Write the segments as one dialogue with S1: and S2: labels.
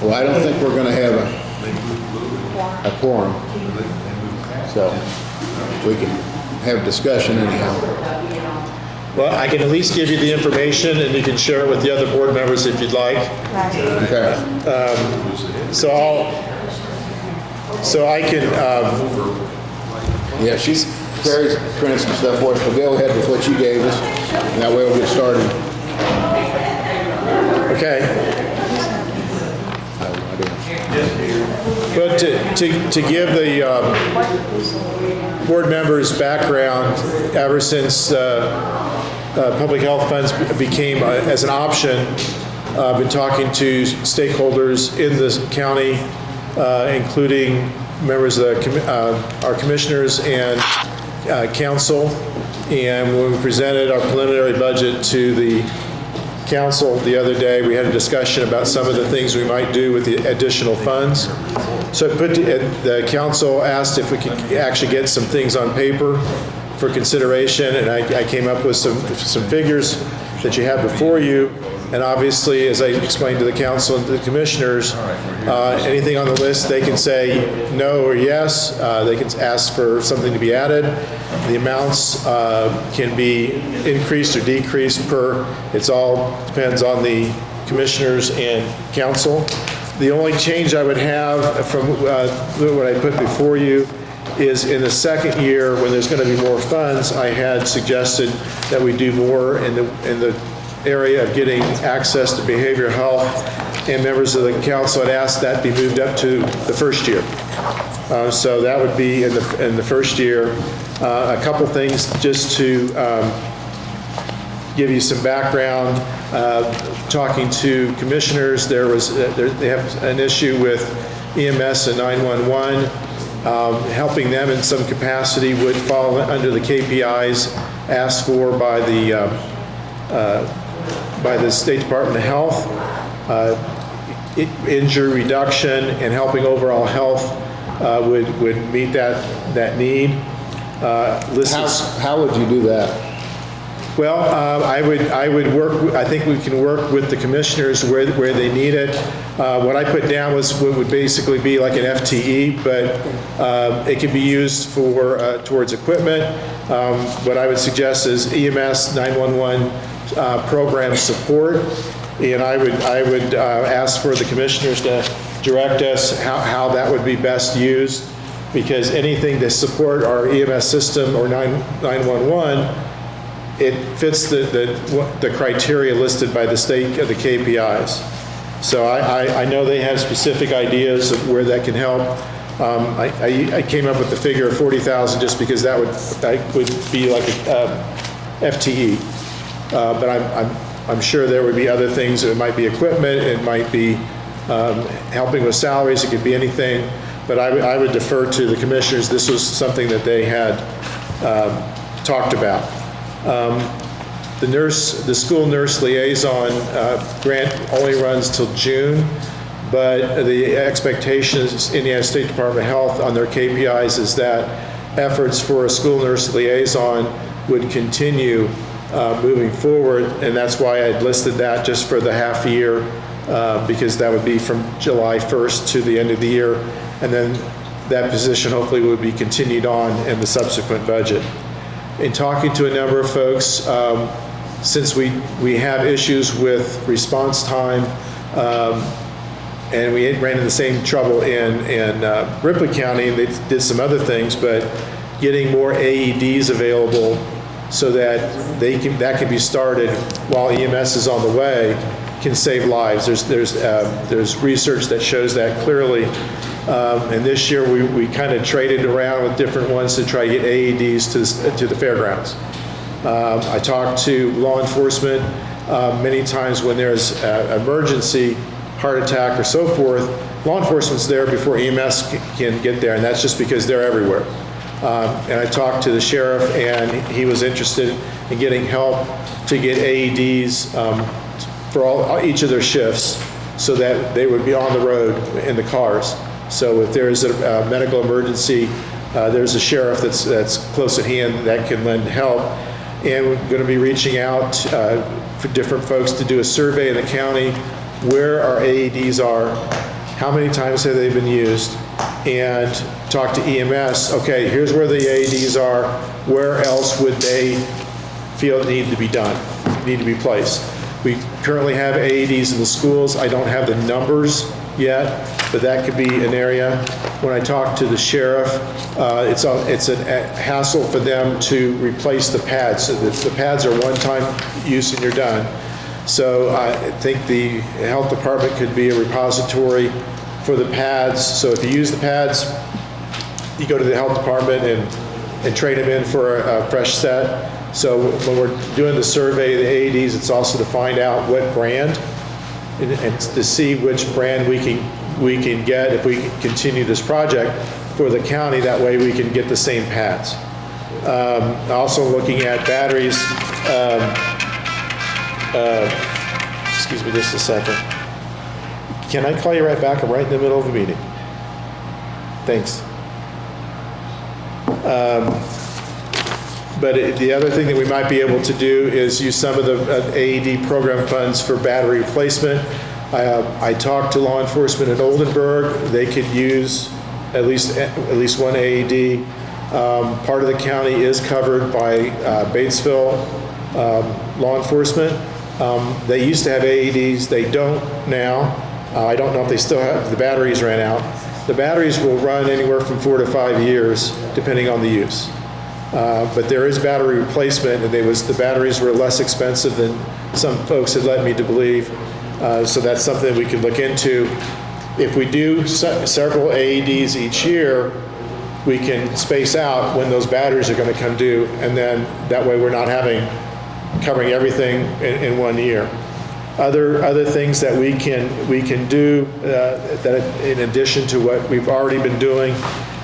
S1: Well, I don't think we're gonna have a quorum, so we can have discussion anyhow.
S2: Well, I can at least give you the information, and you can share it with the other board members if you'd like.
S1: Okay.
S2: So I can,
S1: Yeah, Carrie's printed some stuff for us, but go ahead with what you gave us, and that way we'll get started.
S2: okay. But to give the board members background, ever since public health funds became as an option, I've been talking to stakeholders in the county, including members of our commissioners and council. And when we presented our preliminary budget to the council the other day, we had a discussion about some of the things we might do with the additional funds. So the council asked if we could actually get some things on paper for consideration, and I came up with some figures that you have before you. And obviously, as I explained to the council and to the commissioners, anything on the list, they can say no or yes. They can ask for something to be added. The amounts can be increased or decreased it's all depends on the commissioners and council. The only change I would have from what I put before you is in the second year, when there's going to be more funds, I had suggested that we do more in the area of getting access to behavioral health, and members of the council had asked that be moved up to the first year. So that would be in the first year. A couple things just to give you some background. Talking to commissioners, they have an issue with EMS and 911. Helping them in some capacity would fall under the KPIs asked for by the State Department of Health. Injury reduction and helping overall health would meet that need.
S1: How would you do that?
S2: Well, I would work. I think we can work with the commissioners where they need it. What I put down was what would basically be like an FTE, but it can be used for towards equipment. What I would suggest is EMS 911 program support, and I would ask for the commissioners to direct us how that would be best used, because anything to support our EMS system or 911. It fits the criteria listed by the state of the KPIs. So I know they have specific ideas of where that can help. I came up with the figure of 40,000 just because that would be like a FTE. But I'm sure there would be other things. It might be equipment. It might be helping with salaries. It could be anything. But I would defer to the commissioners. This was something that they had talked about. The school nurse liaison grant only runs till June, but the expectations in the State Department of Health on their KPIs is that efforts for a school nurse liaison would continue moving forward, and that's why I listed that just for the half year, because that would be from July 1st to the end of the year, and then that position hopefully would be continued on in the subsequent budget. In talking to a number of folks, since we have issues with response time, and we ran into the same trouble in Ripley County, they did some other things, but getting more AEDs available so that that can be started while EMS is on the way can save lives. There's research that shows that clearly. And this year we kind of traded around with different ones to try to get AEDs to the fairgrounds. I talked to law enforcement many times when there's an emergency, heart attack or so forth. Law enforcement's there before EMS can get there, and that's just because they're everywhere. And I talked to the sheriff, and he was interested in getting help to get AEDs for each of their shifts so that they would be on the road in the cars. So if there's a medical emergency, there's a sheriff that's close at hand that can lend help. And we're going to be reaching out for different folks to do a survey in the county where our AEDs are how many times have they been used, and talk to EMS, okay, here's where the AEDs are, where else would they feel need to be done, need to be placed. We currently have AEDs in the schools. I don't have the numbers yet, but that could be an area. When I talk to the sheriff, it's a hassle for them to replace the pads. So the pads are one-time use and you're done. So I think the health department could be a repository for the pads. So if you use the pads, you go to the health department and trade them in for a fresh set. So when we're doing the survey of the AEDs, it's also to find out what brand and to see which brand we can get if we continue this project for the county. That way we can get the same pads. Also looking at batteries. Excuse me just a second. Can I call you right back? I'm right in the middle of the meeting. Thanks. But the other thing that we might be able to do is use some of the AED program funds for battery replacement. I talked to law enforcement in Oldenburg. They could use at least one AED. Part of the county is covered by Batesville law enforcement. They used to have AEDs. They don't now. I don't know if they still have, the batteries ran out. The batteries will run anywhere from 4 to 5 years, depending on the use. But there is battery replacement, and the batteries were less expensive than some folks had led me to believe. So that's something we could look into. If we do several AEDs each year, we can space out when those batteries are going to come due, and then that way we're not covering everything in 1 year. Other things that we can do that in addition to what we've already been doing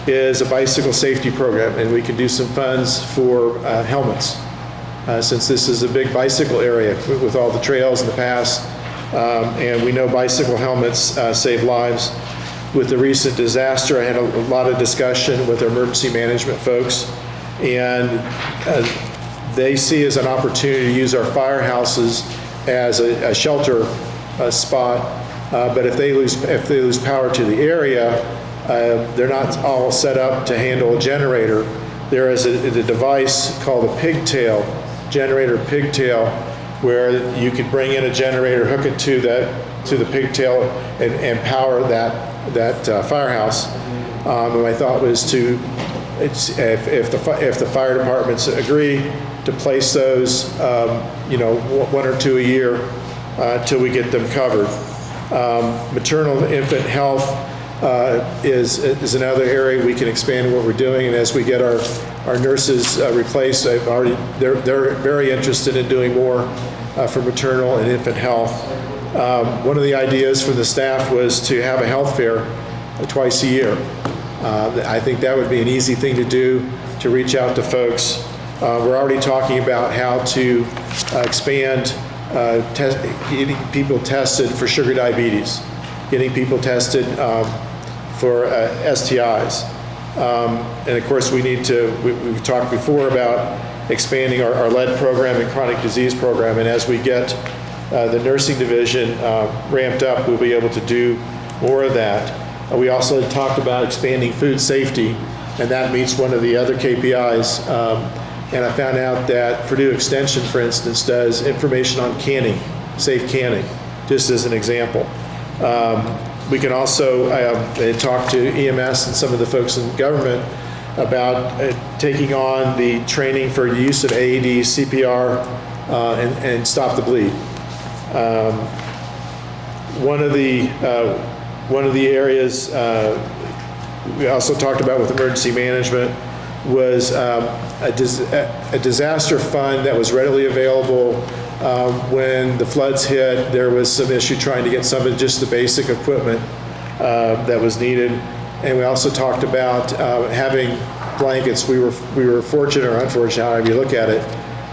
S2: is a bicycle safety program, and we can do some funds for helmets. Since this is a big bicycle area with all the trails in the past, and we know bicycle helmets save lives. With the recent disaster, I had a lot of discussion with our emergency management folks, and they see as an opportunity to use our firehouses as a shelter spot. But if they lose power to the area, they're not all set up to handle a generator. There is a device called a pigtail, generator pigtail, where you could bring in a generator, hook it to the pigtail, and power that firehouse. And my thought was if the fire departments agree to place those, 1 or 2 a year till we get them covered. Maternal and infant health is another area we can expand what we're doing, and as we get our nurses replaced, they're very interested in doing more for maternal and infant health. One of the ideas for the staff was to have a health fair twice a year. I think that would be an easy thing to do, to reach out to folks. We're already talking about how to expand getting people tested for sugar diabetes, getting people tested for STIs. And of course, we've talked before about expanding our lead program and chronic disease program, and as we get the nursing division ramped up, we'll be able to do more of that. We also talked about expanding food safety, and that meets one of the other KPIs. And I found out that Purdue Extension, for instance, does information on canning, safe canning, just as an example. We can also talk to EMS and some of the folks in government about taking on the training for use of AED, CPR, and stop the bleed. One of the areas we also talked about with emergency management was a disaster fund that was readily available when the floods hit. There was some issue trying to get some of just the basic equipment that was needed. And we also talked about having blankets. We were fortunate or unfortunate, however you look at it,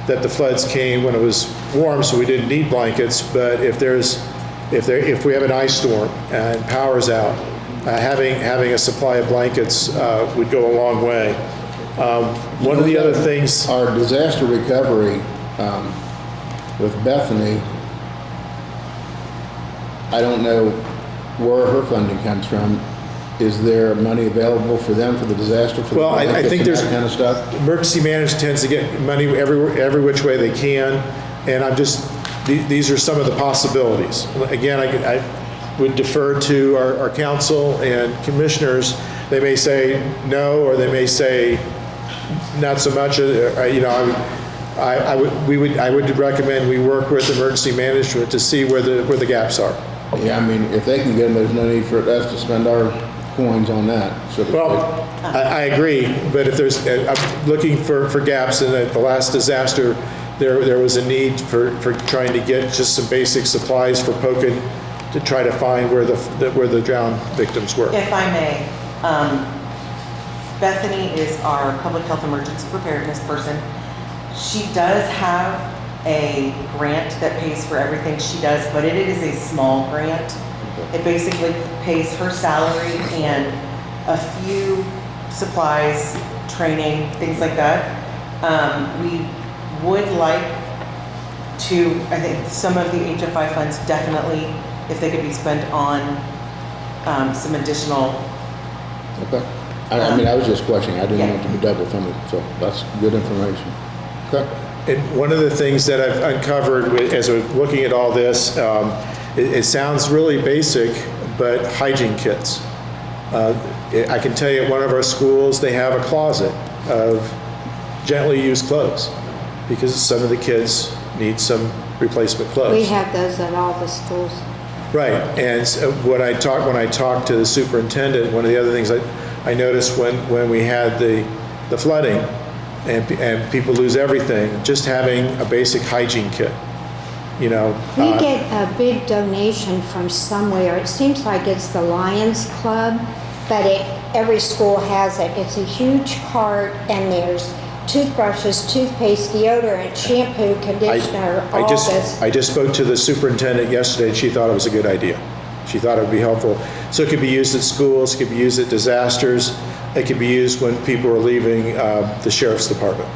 S2: that the floods came when it was warm, so we didn't need blankets. But if we have an ice storm and power's out, having a supply of blankets would go a long way. One of the other things,
S1: our disaster recovery with Bethany, I don't know where her funding comes from. Is there money available for them for the disaster? For
S2: Well,
S1: the
S2: I
S1: blankets
S2: think
S1: and
S2: there's
S1: that kind of stuff.
S2: emergency management tends to get money every which way they can, and these are some of the possibilities. Again, I would defer to our council and commissioners. They may say no, or they may say not so much. I would recommend we work with emergency management to see where the gaps are.
S1: Yeah, I mean, if they can get them, there's no need for us to spend our coins on that. So to
S2: Well,
S1: speak.
S2: I agree, but if there's, I'm looking for gaps in the last disaster, there was a need for trying to get just some basic supplies for Pokin to try to find where the drowned victims were.
S3: If I may, Bethany is our public health emergency preparedness person. She does have a grant that pays for everything she does, but it is a small grant. It basically pays her salary and a few supplies, training, things like that. We would like to, I think some of the HFI funds definitely, if they could be spent on some additional.
S1: Okay. I mean, I was just questioning. I didn't
S3: Yeah.
S1: want to be double funded, so that's good information. Okay.
S2: And one of the things that I've uncovered as we're looking at all this, it sounds really basic, but hygiene kits. I can tell you at one of our schools, they have a closet of gently used clothes because some of the kids need some replacement clothes.
S4: We have those at all the schools.
S2: Right, and so when I talked to the superintendent, one of the other things I noticed when we had the flooding and people lose everything, just having a basic hygiene kit, you know.
S4: We get a big donation from somewhere. It seems like it's the Lions Club, but every school has it. It's a huge cart, and there's toothbrushes, toothpaste, deodorant, shampoo, conditioner, all this.
S2: I just spoke to the superintendent yesterday, and she thought it was a good idea. She thought it would be helpful. So it could be used at schools, it could be used at disasters, it could be used when people are leaving the sheriff's department.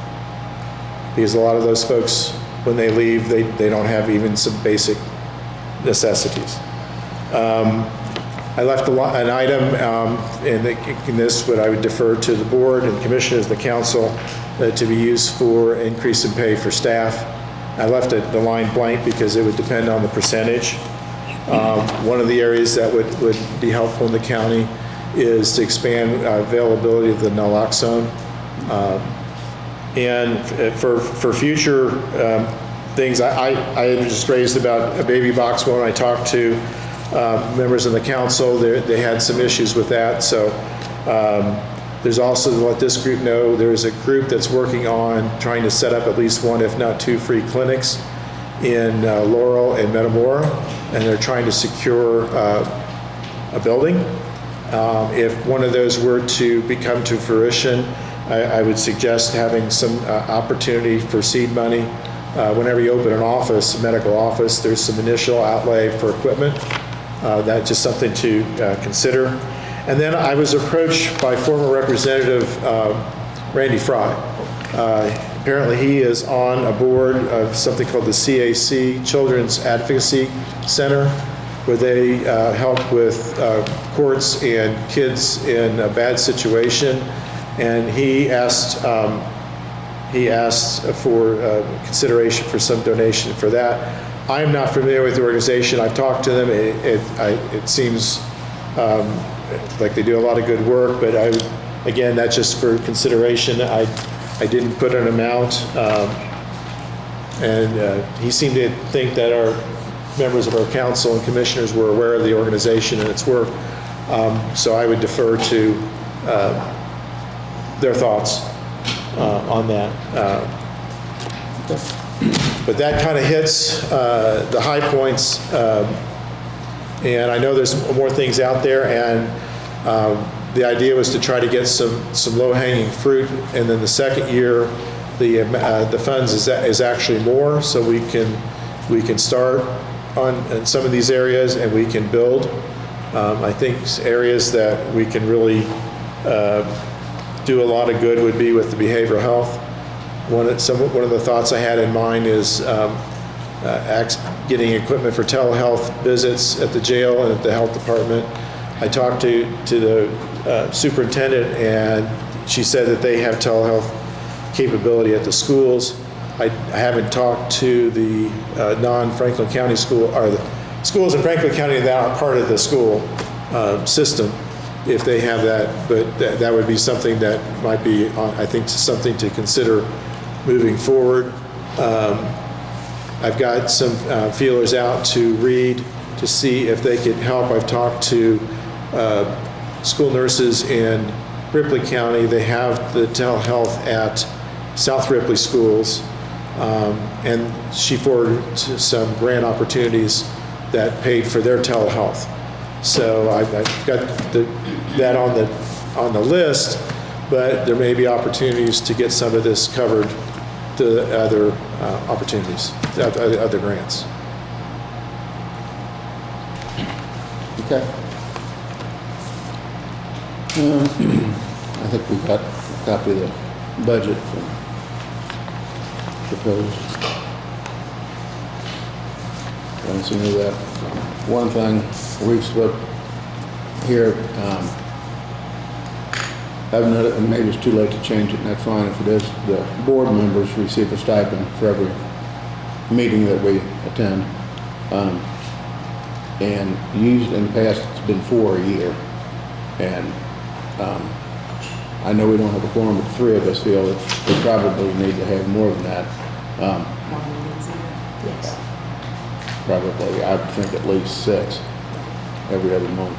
S2: Because a lot of those folks, when they leave, they don't have even some basic necessities. I left an item in this, what I would defer to the board and commissioners, the council, to be used for increase in pay for staff. I left the line blank because it would depend on the percentage. One of the areas that would be helpful in the county is to expand availability of the naloxone. And for future things, I had just raised about a baby box when I talked to members of the council. They had some issues with that. So there's also, to let this group know, there's a group that's working on trying to set up at least one, if not two, free clinics in Laurel and Metamora, and they're trying to secure a building. If one of those were to become to fruition, I would suggest having some opportunity for seed money. Whenever you open an office, a medical office, there's some initial outlay for equipment. That's just something to consider. And then I was approached by former Representative Randy Fry. Apparently he is on a board of something called the CAC, Children's Advocacy Center, where they help with courts and kids in a bad situation. And he asked for consideration for some donation for that. I'm not familiar with the organization. I've talked to them. It seems like they do a lot of good work, but again, that's just for consideration. I didn't put an amount, and he seemed to think that our members of our council and commissioners were aware of the organization and its work. So I would defer to their thoughts on that. But that kind of hits the high points. And I know there's more things out there, and the idea was to try to get some low-hanging fruit, and then the second year, the funds is actually more, so we can start on some of these areas, and we can build. I think areas that we can really do a lot of good would be with the behavioral health. One of the thoughts I had in mind is getting equipment for telehealth visits at the jail and at the health department. I talked to the superintendent, and she said that they have telehealth capability at the schools. I haven't talked to the non-Franklin County school, or the schools in Franklin County that aren't part of the school system, if they have that, but that would be something that might be, I think, something to consider moving forward. I've got some feelers out to Reed to see if they could help. I've talked to school nurses in Ripley County. They have the telehealth at South Ripley schools, and she forwarded some grant opportunities that paid for their telehealth. So I've got that on the list, but there may be opportunities to get some of this covered to other opportunities, other grants.
S1: Okay. I think we got a copy of the budget proposed. Don't see any of that. One thing we've split here, I've noted, and maybe it's too late to change it, and that's fine if it is, the board members receive a stipend for every meeting that we attend. And usually in the past, it's been 4 a year. And I know we don't have a quorum, but 3 of us feel that we probably need to have more than that.
S4: Yes.
S1: Probably, I would think at least 6 every other month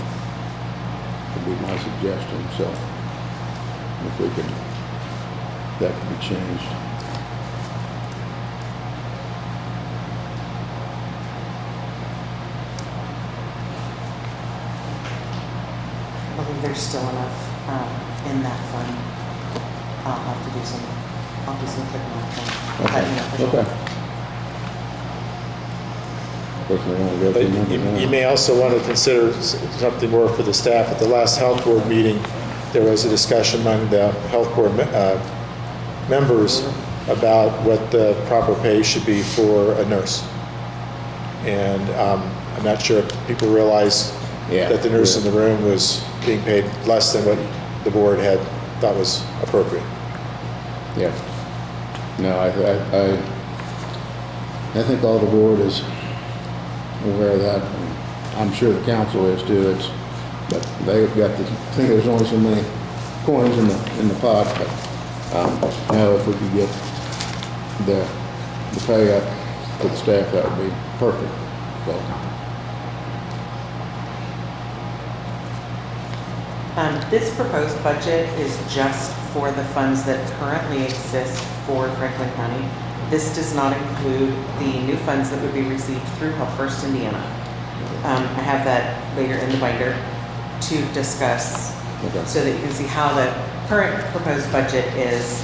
S1: would be my suggestion. So if we could, that could be changed.
S3: I believe there's still enough in that fund. I'll do some quick math.
S1: Okay. Of course, we want to go
S2: But
S1: through numbers
S2: you
S1: now.
S2: may also want to consider something more for the staff. At the last health board meeting, there was a discussion among the health board members about what the proper pay should be for a nurse. And I'm not sure if people realize
S1: Yeah.
S2: that the nurse in the room was being paid less than what the board had thought was appropriate.
S1: Yeah. No, I think all the board is aware of that. And I'm sure the council is too. But they've got the thing. There's only so many coins in the pot. But now, if we could get the pay up for the staff, that would be perfect. So.
S3: This proposed budget is just for the funds that currently exist for Franklin County. This does not include the new funds that would be received through Health First Indiana. I have that later in the binder to discuss,
S1: Okay.
S3: so that you can see how the current proposed budget is,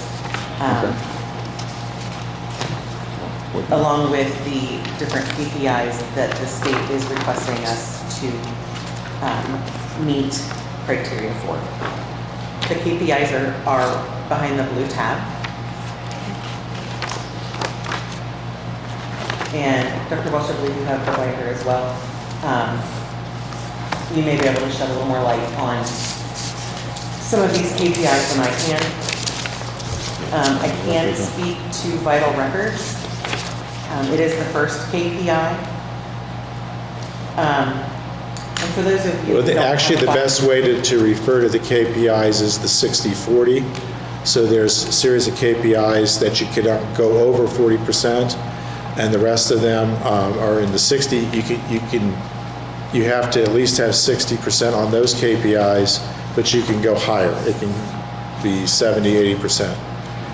S3: along with the different KPIs that the state is requesting us to meet criteria for. The KPIs are behind the blue tab. And Dr. Walsh, I believe you have the binder as well. You may be able to shed a little more light on some of these KPIs than I can. I can speak to vital records. It is the first KPI. And for those of you
S2: Well,
S3: who don't have
S2: actually, the best way to refer to the KPIs is the 60-40. So there's a series of KPIs that you could go over 40%, and the rest of them are in the 60. You have to at least have 60% on those KPIs, but you can go higher. It can be 70, 80%.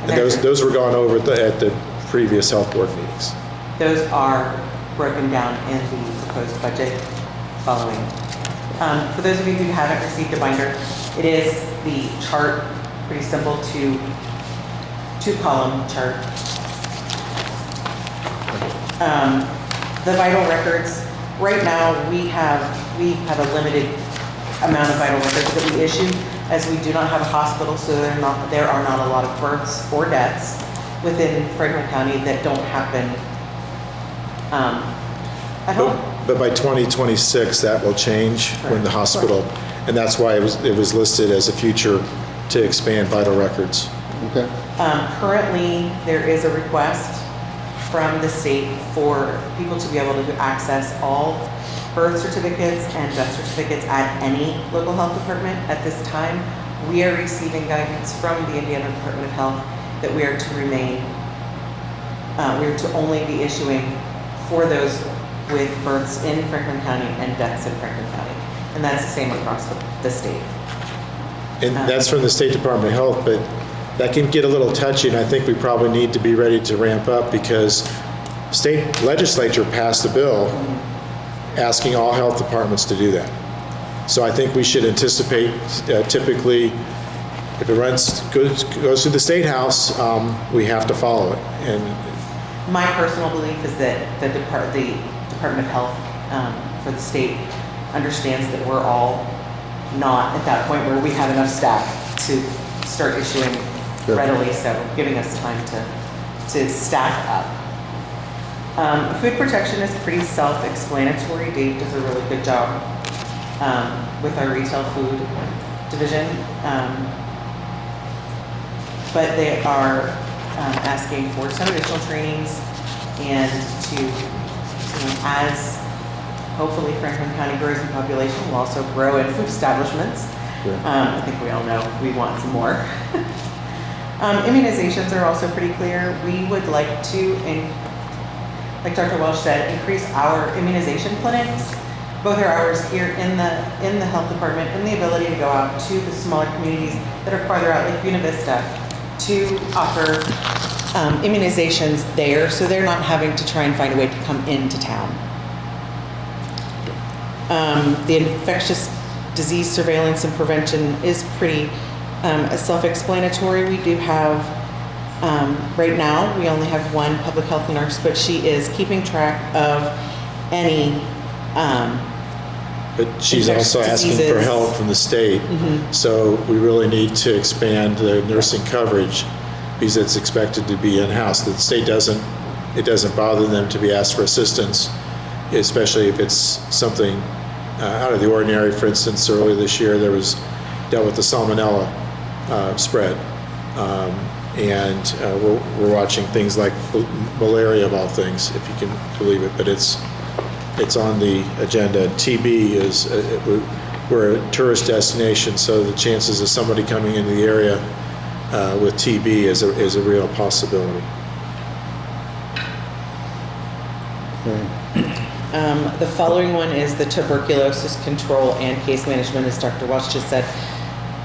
S2: And those were gone over at the previous health board meetings.
S3: Those are broken down in the proposed budget following. For those of you who haven't received a binder, it is the chart, pretty simple two-column chart. The vital records, right now we have a limited amount of vital records that we issue, as we do not have a hospital, so there are not a lot of births or deaths within Franklin County that don't happen At home.
S2: But by 2026, that will change when the hospital, and that's why it was listed as a future to expand vital records.
S1: Okay,
S3: Currently, there is a request from the state for people to be able to access all birth certificates and death certificates at any local health department. At this time, we are receiving guidance from the Indiana Department of Health that we are to remain, we are to only be issuing for those with births in Franklin County and deaths in Franklin County. And that's the same across the state.
S2: And that's from the State Department of Health, but that can get a little touchy, and I think we probably need to be ready to ramp up because state legislature passed a bill asking all health departments to do that. So I think we should anticipate, typically, if it goes through the State House, we have to follow it. And
S3: My personal belief is that the Department of Health for the state understands that we're all not at that point where we have enough staff to start issuing
S1: Sure.
S3: readily, so giving us time to staff up. Food protection is pretty self-explanatory. Dave does a really good job with our retail food division. But they are asking for some additional trainings and to, as hopefully Franklin County grows in population, will also grow in food establishments.
S1: Sure.
S3: I think we all know we want some more. Immunizations are also pretty clear. We would like to, like Dr. Welsh said, increase our immunization clinics, both our hours here in the health department and the ability to go out to the smaller communities that are farther out, like Buena Vista, to offer immunizations there so they're not having to try and find a way to come into town. The infectious disease surveillance and prevention is pretty self-explanatory. We do have, right now, we only have one public health nurse, but she is keeping track of any
S2: But she's also asking for
S3: diseases.
S2: help from the state. So we really need to expand the nursing coverage because it's expected to be in-house. The state it doesn't bother them to be asked for assistance, especially if it's something out of the ordinary. For instance, earlier this year, dealt with the salmonella spread. And we're watching things like malaria of all things, if you can believe it, but it's on the agenda. TB is, we're a tourist destination, so the chances of somebody coming into the area with TB is a real possibility.
S3: The following one is the tuberculosis control and case management. As Dr. Welch just said,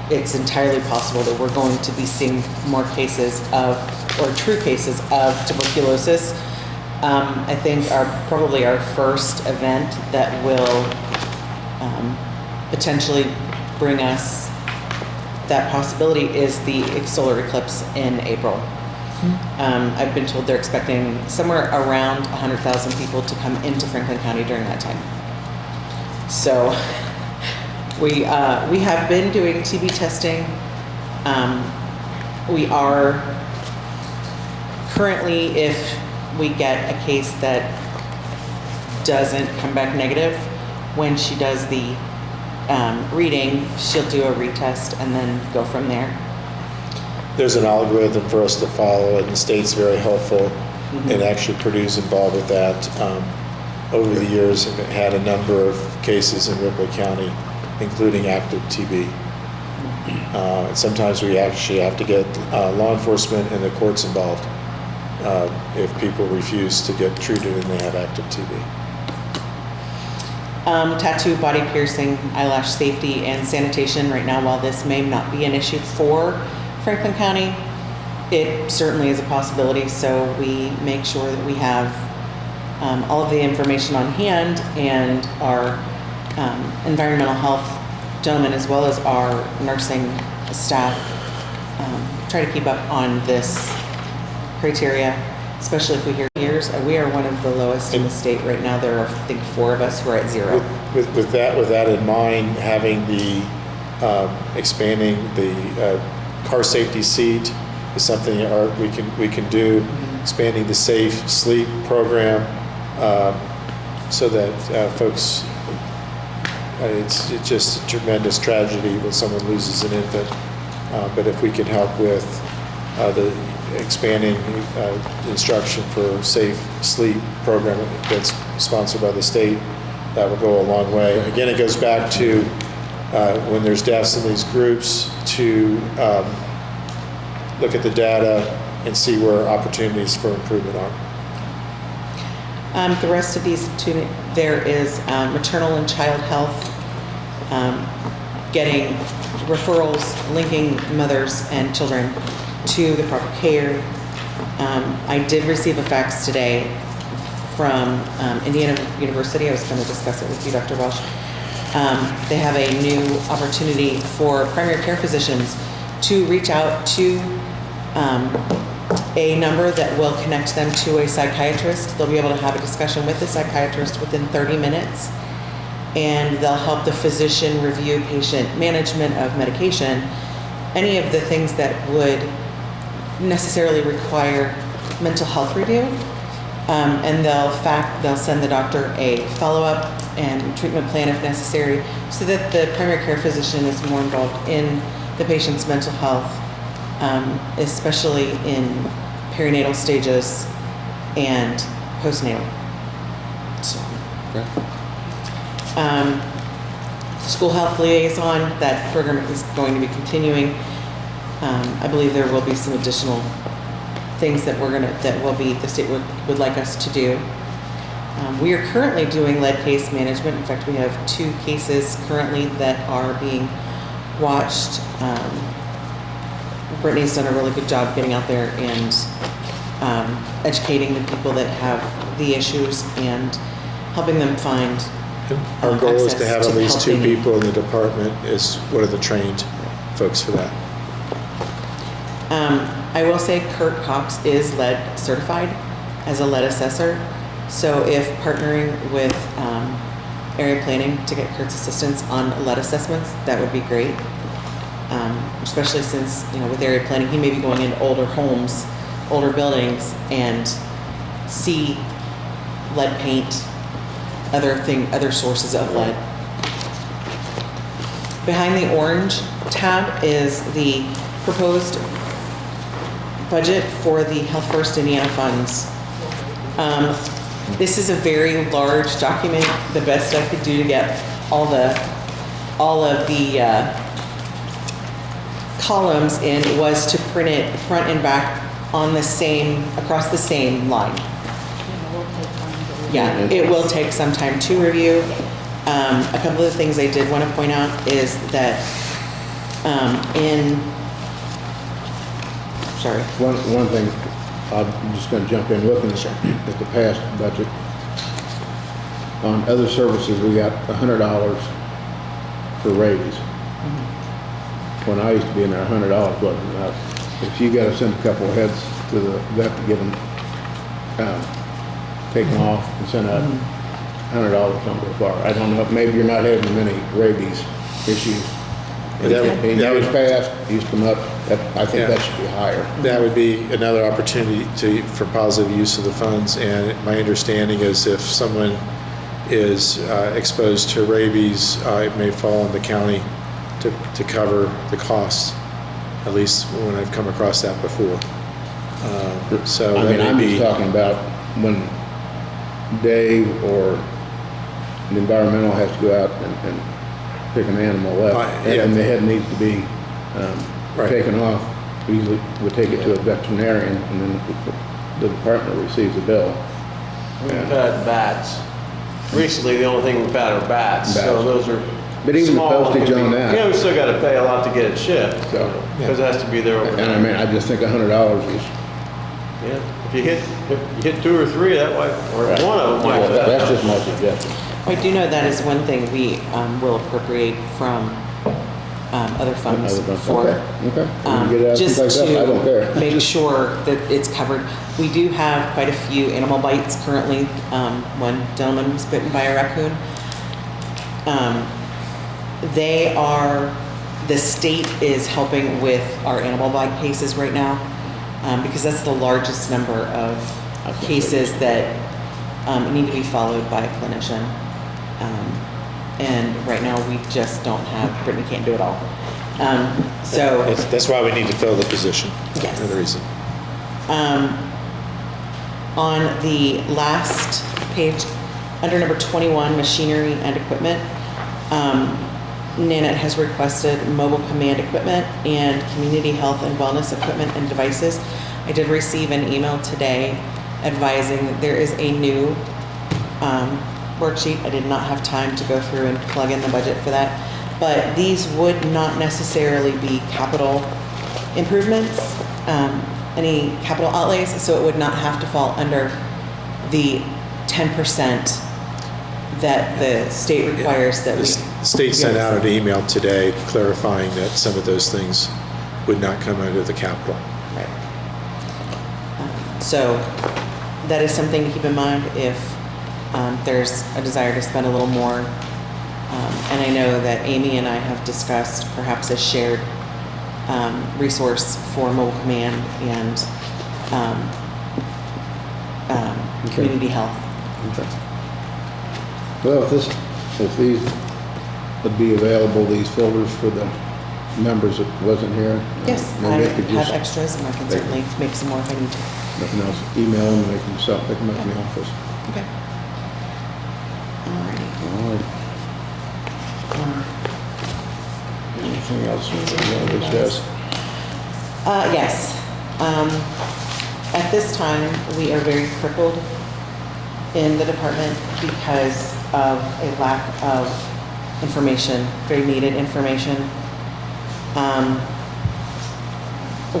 S3: it's entirely possible that we're going to be seeing more cases or true cases of tuberculosis. I think probably our first event that will potentially bring us that possibility is the solar eclipse in April. I've been told they're expecting somewhere around 100,000 people to come into Franklin County during that time. So we have been doing TB testing. We are currently, if we get a case that doesn't come back negative, when she does the reading, she'll do a retest and then go from there.
S2: There's an algorithm for us to follow, and the state's very helpful and actually Purdue's involved with that. Over the years, I've had a number of cases in Ripley County, including active TB. Sometimes we actually have to get law enforcement and the courts involved if people refuse to get treated and they have active TB.
S3: Tattoo, body piercing, eyelash safety, and sanitation. Right now, while this may not be an issue for Franklin County, it certainly is a possibility. So we make sure that we have all of the information on hand, and our environmental health gentlemen, as well as our nursing staff, try to keep up on this criteria, especially if we hear years. We are one of the lowest in the state right now. There are, I think, 4 of us who are at 0.
S2: With that in mind, having the expanding the car safety seat is something we can do. Expanding the safe sleep program, so that folks, it's just a tremendous tragedy when someone loses an infant. But if we can help with the expanding instruction for safe sleep program that's sponsored by the state, that will go a long way. Again, it goes back to when there's deaths in these groups to look at the data and see where opportunities for improvement are.
S3: The rest of these, there is maternal and child health, getting referrals, linking mothers and children to the proper care. I did receive a fax today from Indiana University. I was going to discuss it with you, Dr. Welsh. They have a new opportunity for primary care physicians to reach out to a number that will connect them to a psychiatrist. They'll be able to have a discussion with the psychiatrist within 30 minutes, and they'll help the physician review patient management of medication, any of the things that would necessarily require mental health review. And they'll send the doctor a follow-up and treatment plan if necessary, so that the primary care physician is more involved in the patient's mental health, especially in perinatal stages and postnatal. So, school health liaison, that program is going to be continuing. I believe there will be some additional things that the state would like us to do. We are currently doing lead case management. In fact, we have 2 cases currently that are being watched. Brittany's done a really good job getting out there and educating the people that have the issues and helping them find
S2: Our goal is to
S3: access
S2: have
S3: to
S2: at
S3: the
S2: least
S3: help
S2: 2
S3: they need.
S2: people in the department. Is what are the trained folks for that?
S3: I will say Kurt Cox is lead certified as a lead assessor. So if partnering with area planning to get Kurt's assistance on lead assessments, that would be great. Especially since, with area planning, he may be going into older homes, older buildings, and see lead paint, other sources of lead. Behind the orange tab is the proposed budget for the Health First Indiana funds. This is a very large document. The best I could do to get all of the columns in was to print it front and back on across the same line. Yeah, it will take some time to review. A couple of the things I did want to point out is that
S1: One thing, I'm just gonna jump in, looking at the past budget. On other services, we got $100 for rabies. When I used to be in there, $100 wasn't enough. If you gotta send a couple of heads to the vet to get them taken off and sent out, $100 don't go far. I don't know, maybe you're not having many rabies issues. In years past, used to come up, I think that should be higher.
S2: That would be another opportunity for positive use of the funds. And my understanding is if someone is exposed to rabies, it may fall on the county to cover the costs, at least when I've come across that before. So that
S1: I'm
S2: may
S1: just
S2: be,
S1: talking about when Dave or the environmental has to go out and pick an animal up,
S2: yeah.
S1: and the head needs to be
S2: Right.
S1: taken off, we usually would take it to a veterinarian, and then the department receives a bill.
S5: We've had bats. Recently, the only thing we've had are bats, so
S1: Bats.
S5: those are
S1: But even the
S5: small,
S1: postage
S5: can be-
S1: on that.
S5: Yeah, we still gotta pay a lot to get it shipped,
S1: So,
S5: because it has to be there
S1: And I
S5: overnight.
S1: mean, I just think $100 is,
S5: Yeah, if you hit 2 or 3, that might, or one of them might.
S1: that's just my suggestion.
S3: I do know that is one thing we will appropriate from other funds for.
S1: Okay, we can get it out
S3: Just
S1: someplace else, I don't care.
S3: to make sure that it's covered. We do have quite a few animal bites currently. One gentleman was bitten by a raccoon. The state is helping with our animal bite cases right now, because that's the largest number of cases that need to be followed by a clinician. And right now, we just don't have, Brittany can't do it all. So,
S2: That's why we need to fill the position.
S3: Yes.
S2: Another reason.
S3: on the last page, under number 21, machinery and equipment, Nanette has requested mobile command equipment and community health and wellness equipment and devices. I did receive an email today advising that there is a new worksheet. I did not have time to go through and plug in the budget for that, but these would not necessarily be capital improvements, any capital outlays, so it would not have to fall under the 10% that the state requires that
S2: The
S3: we.
S2: state sent out an email today clarifying that some of those things would not come under the capital.
S3: Right. So that is something to keep in mind if there's a desire to spend a little more. And I know that Amy and I have discussed perhaps a shared resource for mobile command and community health.
S1: Okay. Well, if these would be available, these folders for the members that wasn't here.
S3: Yes, I
S1: maybe they could
S3: have
S1: just,
S3: extras and I can certainly make some more if I need to.
S1: nothing else, email them and they can pick them up in the office.
S3: Okay. Alrighty.
S1: All right. Anything else you want to discuss?
S3: Yes. At this time, we are very crippled in the department because of a lack of information, very needed information.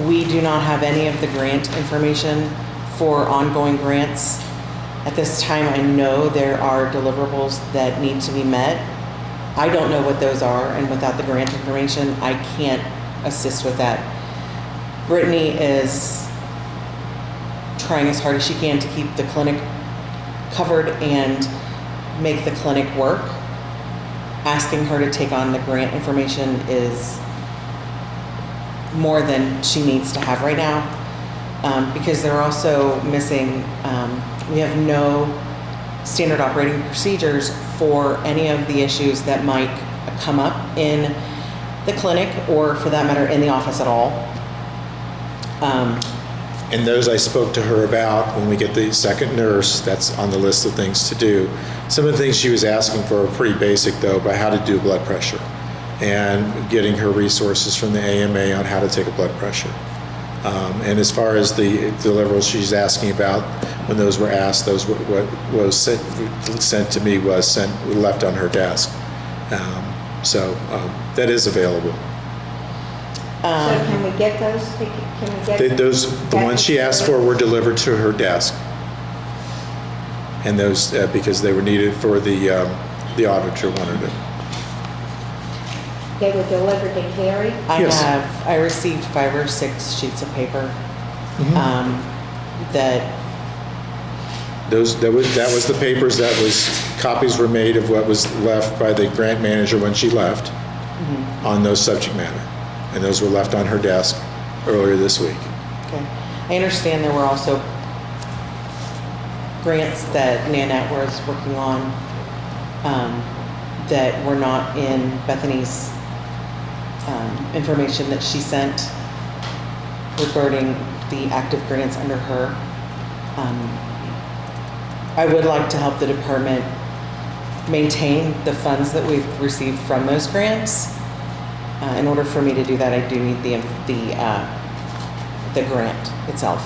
S3: We do not have any of the grant information for ongoing grants. At this time, I know there are deliverables that need to be met. I don't know what those are, and without the grant information, I can't assist with that. Brittany is trying as hard as she can to keep the clinic covered and make the clinic work. Asking her to take on the grant information is more than she needs to have right now, because they're also missing, we have no standard operating procedures for any of the issues that might come up in the clinic or for that matter in the office at all.
S2: And those I spoke to her about when we get the second nurse, that's on the list of things to do. Some of the things she was asking for are pretty basic though, about how to do blood pressure and getting her resources from the AMA on how to take a blood pressure. And as far as the deliverables she's asking about, when those were asked, those what was sent to me was left on her desk. So that is available.
S4: So can we get those? Can we get
S2: The ones she asked for were delivered to her desk. And those, because they were needed for the auditor wanted it.
S4: They were delivered to Carrie?
S2: Yes.
S3: I received 5 or 6 sheets of paper that
S2: That was the papers, copies were made of what was left by the grant manager when she left on those subject matter. And those were left on her desk earlier this week.
S3: Okay. I understand there were also grants that Nanette was working on that were not in Bethany's information that she sent regarding the active grants under her. I would like to help the department maintain the funds that we've received from those grants. In order for me to do that, I do need the grant itself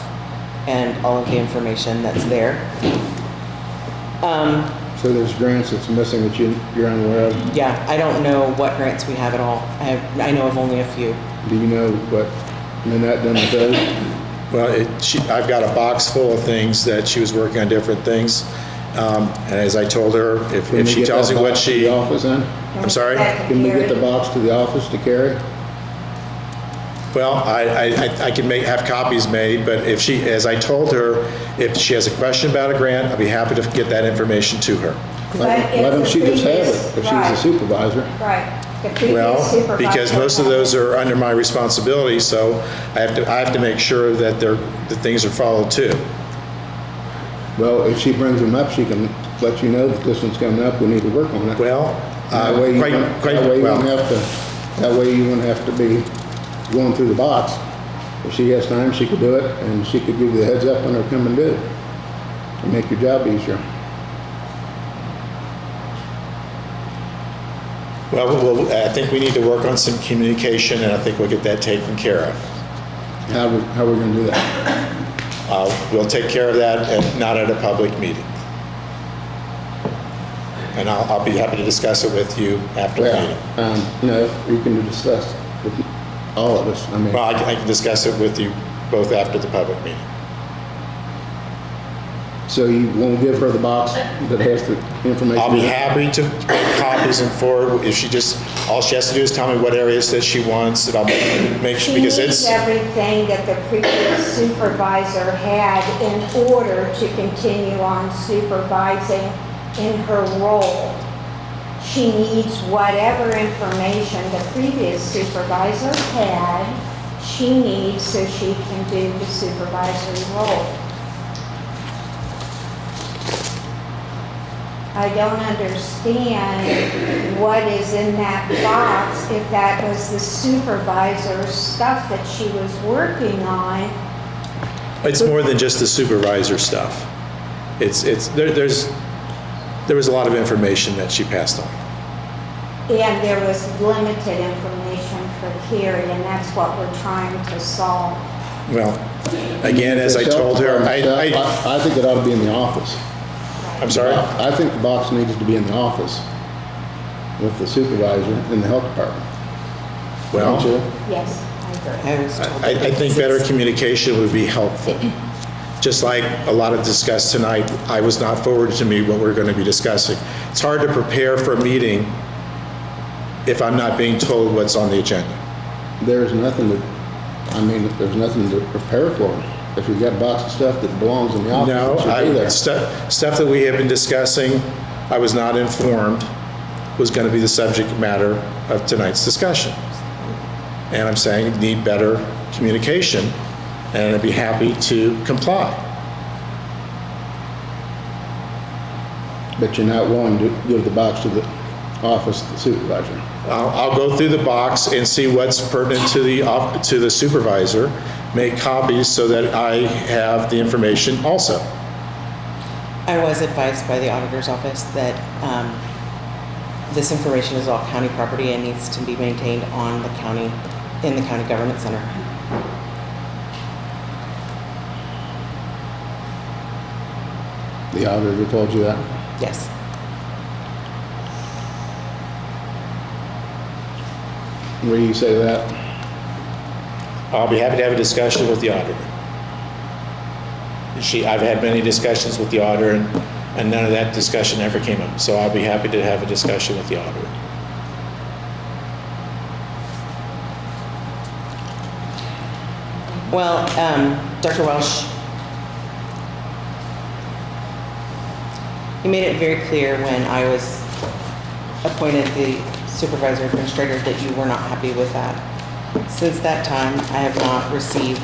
S3: and all of the information that's there.
S1: So there's grants that's missing that you're unaware of?
S3: Yeah, I don't know what grants we have at all. I know of only a few.
S1: Do you know what Nanette done with those?
S2: Well, I've got a box full of things that she was working on different things. And as I told her, if
S1: Can we
S2: she
S1: get
S2: tells
S1: that
S2: me what
S1: box to the office then?
S2: I'm sorry?
S1: Can we get the box to the office to carry?
S2: Well, I can have copies made, but if she, as I told her, if she has a question about a grant, I'll be happy to get that information to her.
S1: Why don't she just have it if she's the supervisor?
S4: Right. The previous
S2: Well,
S4: supervisor
S2: because most of
S4: had
S2: those
S4: it.
S2: are under my responsibility, so I have to make sure that the things are followed too.
S1: Well, if she brings them up, she can let you know that this one's coming up, we need to work on it.
S2: Well,
S1: That way you
S2: quite,
S1: won't-
S2: quite,
S1: that way you won't
S2: well,
S1: have to, that way you wouldn't have to be going through the box. If she has time, she could do it, and she could give you the heads up when they're coming due, and make your job easier.
S2: well, I think we need to work on some communication, and I think we'll get that taken care of.
S1: How are we gonna do that?
S2: We'll take care of that, not at a public meeting. And I'll be happy to discuss it with you after the meeting.
S1: No, you can discuss with all of us, I mean.
S2: Well, I can discuss it with you both after the public meeting.
S1: So you won't give her the box that has the information?
S2: I'll be
S1: in it?
S2: happy to make copies and forward, if she just, all she has to do is tell me what areas that she wants, that I'll make sure,
S4: She
S2: because
S4: needs
S2: it's,
S4: everything that the previous supervisor had in order to continue on supervising in her role. She needs whatever information the previous supervisor had, she needs so she can do the supervisory role. I don't understand what is in that box, if that was the supervisor's stuff that she was working on.
S2: it's more than just the supervisor stuff. There was a lot of information that she passed on.
S4: And there was limited information for Carrie, and that's what we're trying to solve.
S2: Well, again, as I told her,
S1: I think it ought to be in the office.
S2: I'm sorry?
S1: I think the box needs to be in the office with the supervisor in the health department.
S2: Well,
S1: Don't you?
S4: Yes, I agree.
S3: I was told
S2: I
S3: that
S2: think better communication would be helpful. Just like a lot of discussed tonight, I was not forwarded to me what we're going to be discussing. It's hard to prepare for a meeting if I'm not being told what's on the agenda.
S1: There's nothing there's nothing to prepare for. If you've got a box of stuff that belongs in the office,
S2: No,
S1: it should be there.
S2: stuff that we have been discussing, I was not informed was going to be the subject matter of tonight's discussion. And I'm saying need better communication, and I'd be happy to comply.
S1: But you're not willing to give the box to the office supervisor.
S2: I'll go through the box and see what's pertinent to the supervisor, make copies so that I have the information also.
S3: I was advised by the auditor's office that this information is all county property and needs to be maintained on the county, in the county government center.
S1: The auditor told you that?
S3: Yes.
S1: What do you say to that?
S2: I'll be happy to have a discussion with the auditor. I've had many discussions with the auditor, and none of that discussion ever came up. So I'll be happy to have a discussion with the auditor.
S3: Well, Dr. Welsh, you made it very clear when I was appointed the supervisor administrator that you were not happy with that. Since that time, I have not received,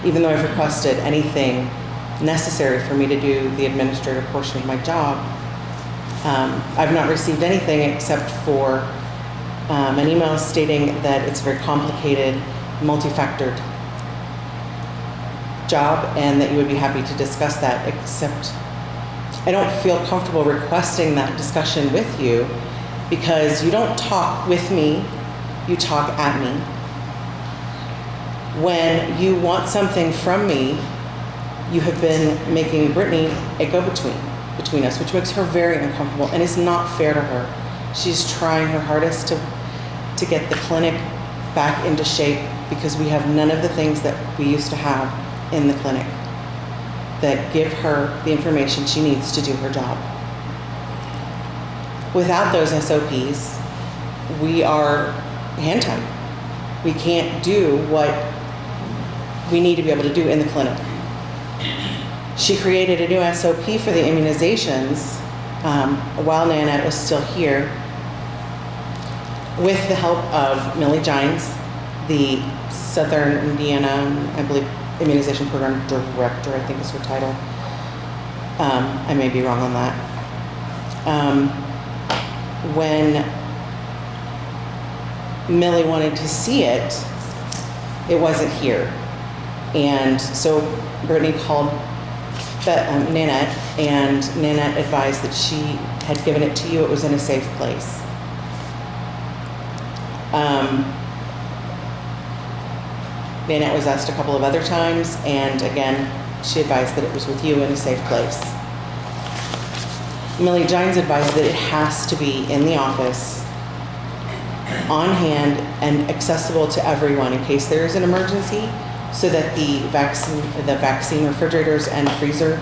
S3: even though I've requested anything necessary for me to do the administrative portion of my job, I've not received anything except for an email stating that it's a very complicated, multi-factored job and that you would be happy to discuss that, except I don't feel comfortable requesting that discussion with you because you don't talk with me, you talk at me. When you want something from me, you have been making Brittany a go-between between us, which makes her very uncomfortable and is not fair to her. She's trying her hardest to get the clinic back into shape because we have none of the things that we used to have in the clinic that give her the information she needs to do her job. Without those SOPs, we are hand tied. We can't do what we need to be able to do in the clinic. She created a new SOP for the immunizations while Nanette was still here with the help of Millie Gines, the Southern Indiana, I believe, Immunization Program Director, I think is her title. I may be wrong on that. When Millie wanted to see it, it wasn't here. And so Brittany called Nanette, and Nanette advised that she had given it to you. It was in a safe place. Nanette was asked a couple of other times, and again, she advised that it was with you in a safe place. Millie Gines advised that it has to be in the office, on hand, and accessible to everyone in case there is an emergency, so that the vaccine refrigerators and freezer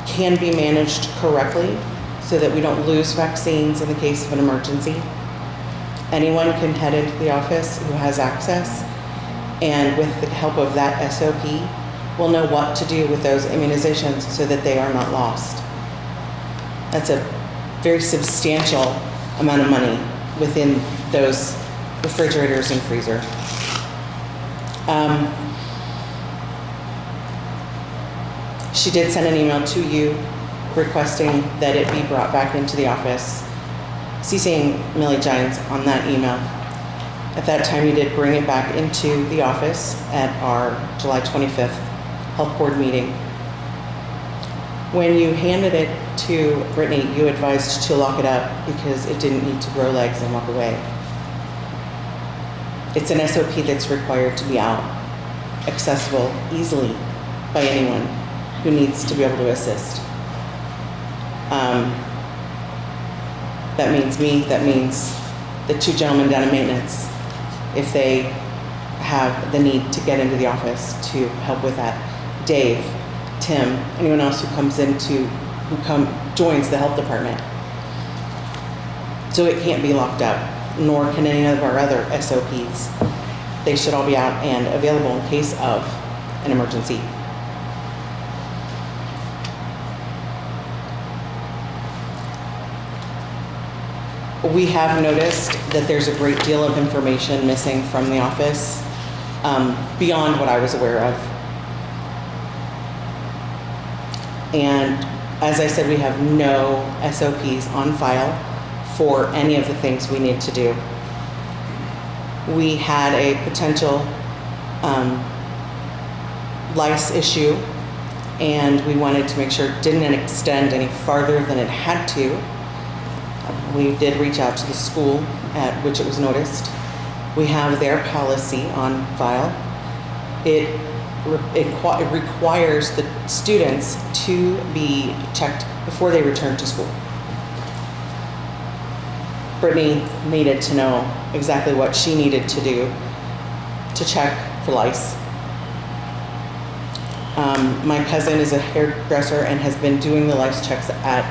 S3: can be managed correctly, so that we don't lose vaccines in the case of an emergency. Anyone can head into the office who has access, and with the help of that SOP, we'll know what to do with those immunizations so that they are not lost. That's a very substantial amount of money within those refrigerators and freezer. She did send an email to you requesting that it be brought back into the office, CCing Millie Gines on that email. At that time, you did bring it back into the office at our July 25th health board meeting. When you handed it to Brittany, you advised to lock it up because it didn't need to grow legs and walk away. It's an SOP that's required to be out, accessible easily by anyone who needs to be able to assist. That means me, that means the two gentlemen down in maintenance, if they have the need to get into the office to help with that. Dave, Tim, anyone else who joins the health department. So it can't be locked up, nor can any of our other SOPs. They should all be out and available in case of an emergency. We have noticed that there's a great deal of information missing from the office, beyond what I was aware of. And as I said, we have no SOPs on file for any of the things we need to do. We had a potential lice issue, and we wanted to make sure it didn't extend any farther than it had to. We did reach out to the school at which it was noticed. We have their policy on file. It requires the students to be checked before they return to school. Brittany needed to know exactly what she needed to do to check for lice. My cousin is a hairdresser and has been doing the lice checks at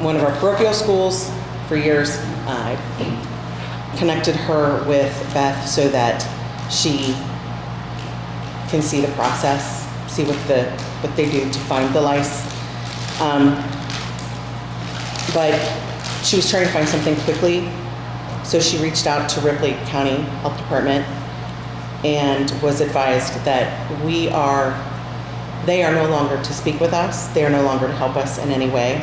S3: one of our parochial schools for years. I connected her with Beth so that she can see the process, see what they do to find the lice. But she was trying to find something quickly, so she reached out to Ripley County Health Department and was advised that they are no longer to speak with us. They are no longer to help us in any way.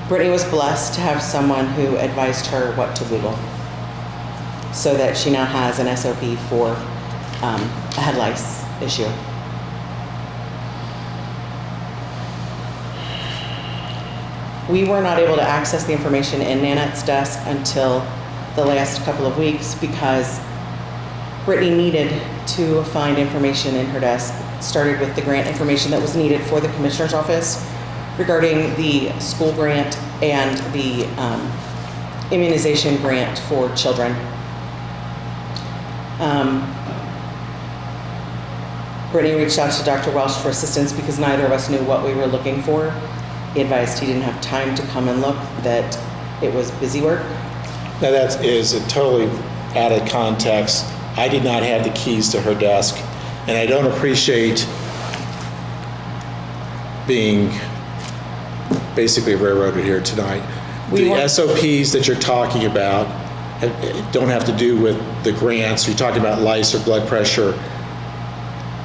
S3: Brittany was blessed to have someone who advised her what to Google, so that she now has an SOP for a head lice issue. We were not able to access the information in Nanette's desk until the last couple of weeks because Brittany needed to find information in her desk. Started with the grant information that was needed for the commissioner's office regarding the school grant and the immunization grant for children. Brittany reached out to Dr. Welsh for assistance because neither of us knew what we were looking for. He advised he didn't have time to come and look, that it was busy work.
S2: Now that is a totally out of context. I did not have the keys to her desk, and I don't appreciate being basically railroaded here tonight. The SOPs that you're talking about don't have to do with the grants. You're talking about lice or blood pressure.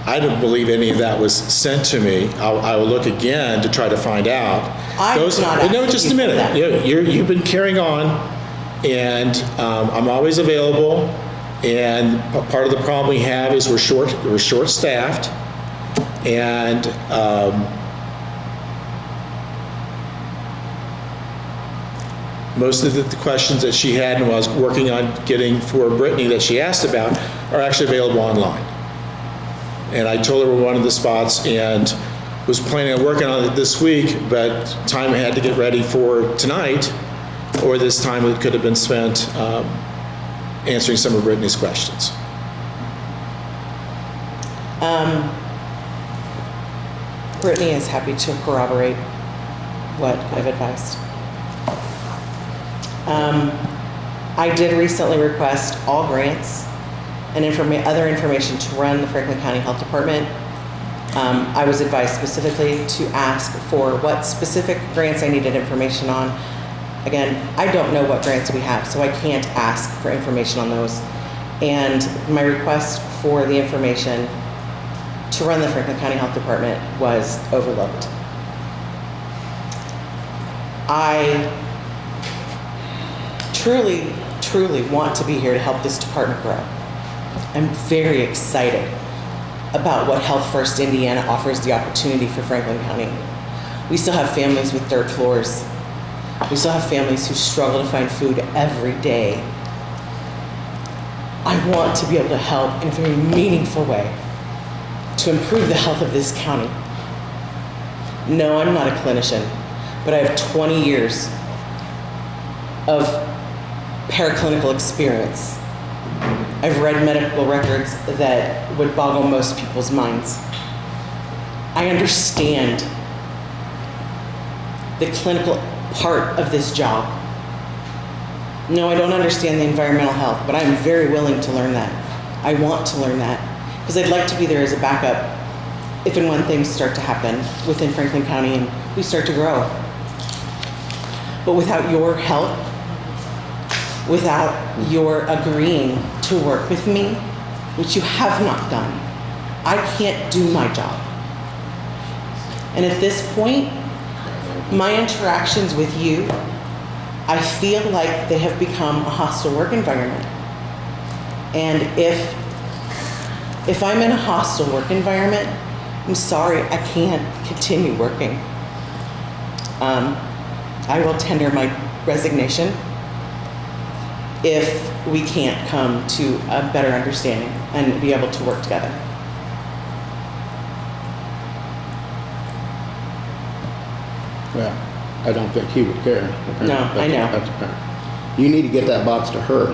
S2: I don't believe any of that was sent to me. I will look again to try to find out.
S3: I'm not
S2: No,
S3: asking
S2: just a
S3: you for
S2: minute.
S3: that.
S2: You've been carrying on, and I'm always available. And part of the problem we have is we're short-staffed, and most of the questions that she had and was working on getting for Brittany that she asked about are actually available online. And I told her one of the spots and was planning on working on it this week, but time I had to get ready for tonight, or this time it could have been spent answering some of Brittany's questions.
S3: Brittany is happy to corroborate what I've advised. I did recently request all grants and other information to run the Franklin County Health Department. I was advised specifically to ask for what specific grants I needed information on. Again, I don't know what grants we have, so I can't ask for information on those. And my request for the information to run the Franklin County Health Department was overlooked. I truly, truly want to be here to help this department grow. I'm very excited about what Health First Indiana offers the opportunity for Franklin County. We still have families with dirt floors. We still have families who struggle to find food every day. I want to be able to help in a very meaningful way to improve the health of this county. No, I'm not a clinician, but I have 20 years of paraclinical experience. I've read medical records that would boggle most people's minds. I understand the clinical part of this job. No, I don't understand the environmental health, but I'm very willing to learn that. I want to learn that because I'd like to be there as a backup if and when things start to happen within Franklin County and we start to grow. But without your help, without your agreeing to work with me, which you have not done, I can't do my job. And at this point, my interactions with you, I feel like they have become a hostile work environment. And if I'm in a hostile work environment, I'm sorry, I can't continue working. I will tender my resignation if we can't come to a better understanding and be able to work together.
S1: Well, I don't think he would care.
S3: No, I know.
S1: That's apparent. You need to get that box to her.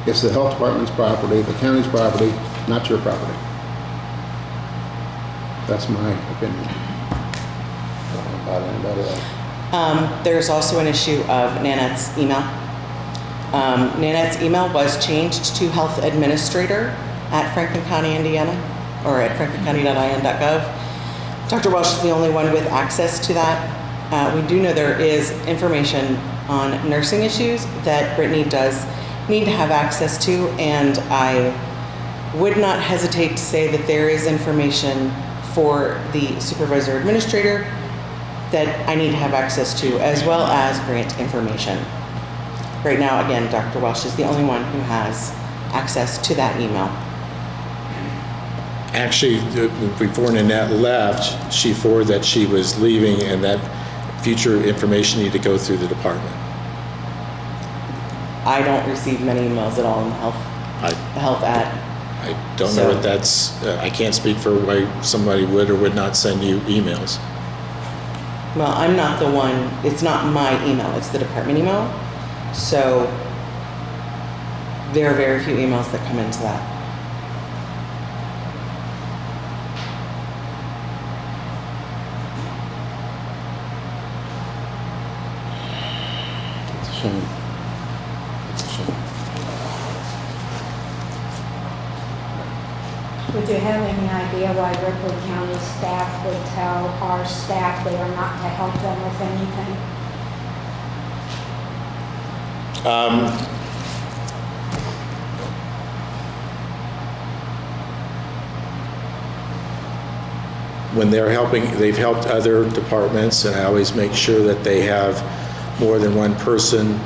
S1: It's the health department's property, the county's property, not your property. That's my opinion. I don't know about anybody else.
S3: There's also an issue of Nanette's email. Nanette's email was changed to health administrator at Franklin County, Indiana, or at franklincounty.in.gov. Dr. Welsh is the only one with access to that. We do know there is information on nursing issues that Brittany does need to have access to, and I would not hesitate to say that there is information for the supervisor administrator that I need to have access to, as well as grant information. Right now, again, Dr. Welsh is the only one who has access to that email.
S2: Actually, before Nanette left, she forwarded that she was leaving and that future information needed to go through the department.
S3: I don't receive many emails at all in the health ad.
S2: I don't know what that's, I can't speak for why somebody would or would not send you emails.
S3: Well, I'm not the one, it's not my email, it's the department email. So there are very few emails that come into that.
S1: It's a shame. It's a shame.
S4: Would you have any idea why Ripley County staff would tell our staff they are not to help them with anything?
S2: when they're helping, they've helped other departments, and I always make sure that they have more than one person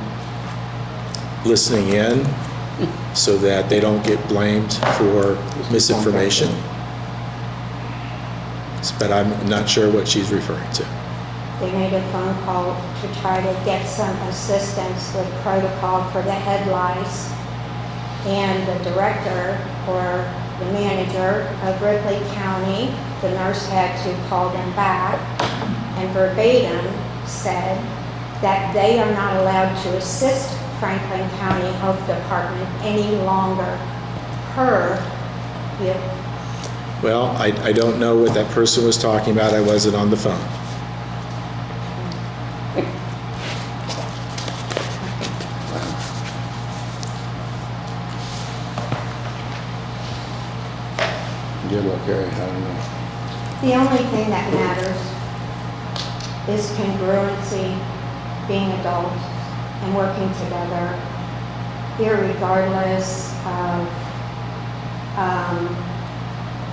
S2: listening in so that they don't get blamed for misinformation. But I'm not sure what she's referring to.
S4: They made a phone call to try to get some assistance with protocol for the head lice. And the director or the manager of Ripley County, the nurse had to call them back and verbatim said that they are not allowed to assist Franklin County Health Department any longer per you.
S2: Well, I don't know what that person was talking about. I wasn't on the phone.
S1: Good luck, Carrie, I don't know.
S4: The only thing that matters is congruency, being adults and working together, irregardless of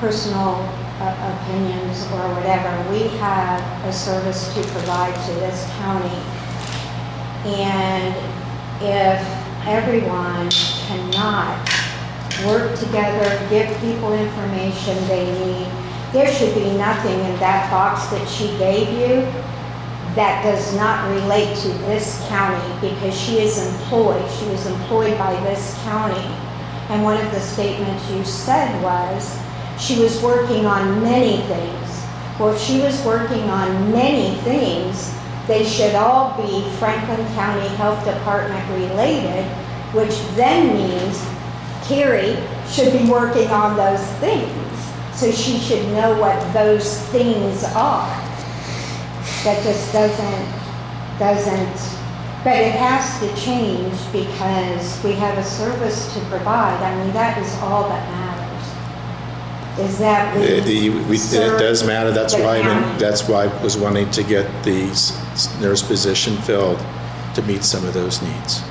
S4: personal opinions or whatever. We have a service to provide to this county. And if everyone cannot work together, give people information they need, there should be nothing in that box that she gave you that does not relate to this county because she is employed. She was employed by this county. And one of the statements you said was, she was working on many things. Well, if she was working on many things, they should all be Franklin County Health Department related, which then means Carrie should be working on those things. So she should know what those things are. That just doesn't, but it has to change because we have a service to provide. I mean, that is all that matters. Is that we
S2: It does matter. That's
S4: the
S2: why
S4: county.
S2: that's why I was wanting to get the nurse position filled to meet some of those needs.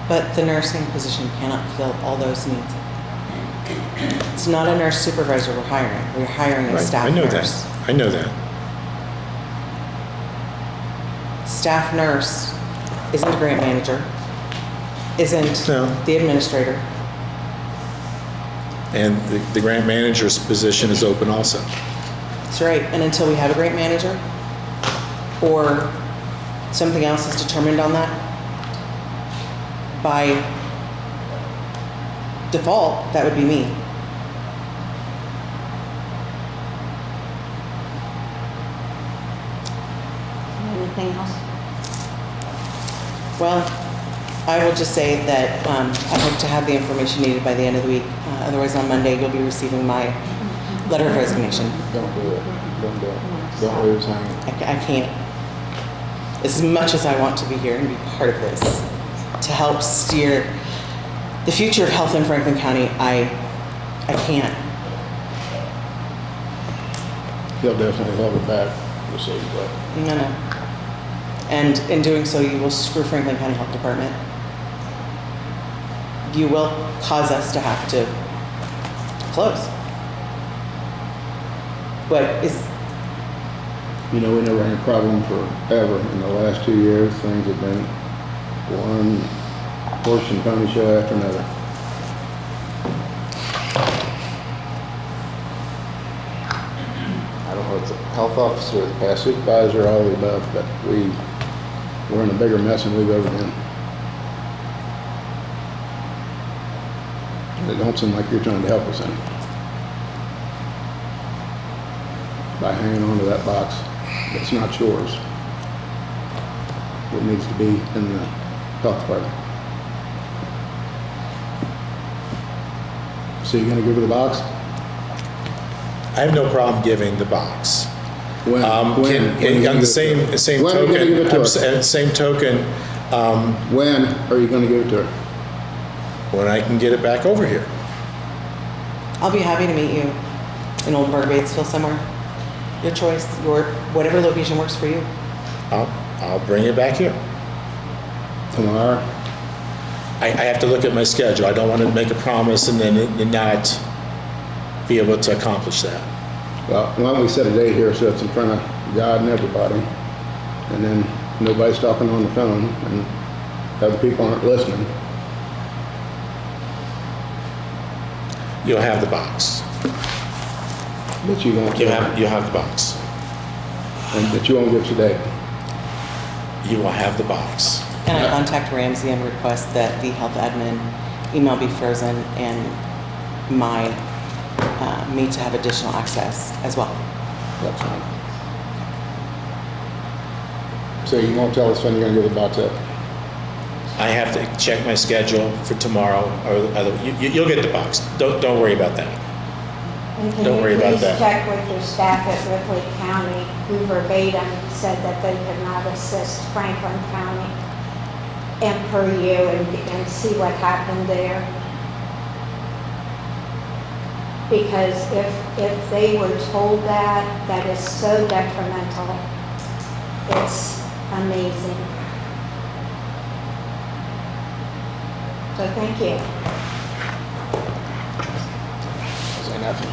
S3: But the nursing position cannot fill all those needs. It's not a nurse supervisor we're hiring. We're hiring a
S2: Right,
S3: staff
S2: I know
S3: nurse.
S2: that. I know that.
S3: Staff nurse isn't a grant manager, isn't
S2: No.
S3: the administrator.
S2: And the grant manager's position is open also.
S3: That's right. And until we have a grant manager or something else is determined on that, by default, that would be me.
S4: Anything else?
S3: Well, I will just say that I hope to have the information needed by the end of the week. Otherwise, on Monday, you'll be receiving my letter of resignation.
S1: Don't do it, don't do it. Don't leave us hanging.
S3: I can't. As much as I want to be here and be part of this, to help steer the future of health in Franklin County, I can't.
S1: They'll definitely have it back this evening, but
S3: No. And in doing so, you will screw Franklin County Health Department. You will cause us to have to close. But
S1: you know, we never had a problem forever. In the last 2 years, things have been one horse and pony show after another. I don't know if it's a health officer, the past supervisor, all of the above, but we're in a bigger mess than we've ever been. And it don't seem like you're trying to help us any. By hanging on to that box that's not yours. It needs to be in the health department. So you're gonna give her the box?
S2: I have no problem giving the box.
S1: When?
S2: On the same
S1: When are you gonna give it to her?
S2: same token,
S1: When are you gonna give it to her?
S2: when I can get it back over here.
S3: I'll be happy to meet you in Oldenburg, Batesville, somewhere. Your choice, whatever location works for you.
S2: I'll bring it back here.
S1: Tomorrow?
S2: I have to look at my schedule. I don't want to make a promise and then not be able to accomplish that.
S1: Well, why don't we set a date here so it's in front of God and everybody, and then nobody's talking on the phone, and other people aren't listening.
S2: You'll have the box.
S1: But you won't.
S2: You'll have the box.
S1: And that you won't give us a date.
S2: You will have the box.
S3: And I contact Ramsey and request that the health admin email be frozen and me to have additional access as well.
S1: That's fine. So you won't tell us when you're gonna give the box up?
S2: I have to check my schedule for tomorrow, or you'll get the box. Don't worry about that.
S4: And can
S2: Don't worry
S4: you
S2: about
S4: please
S2: that.
S4: check with your staff at Ripley County, who verbatim said that they could not assist Franklin County and per you and see what happened there? Because if they were told that, that is so detrimental. It's amazing. So thank you.
S1: Say nothing.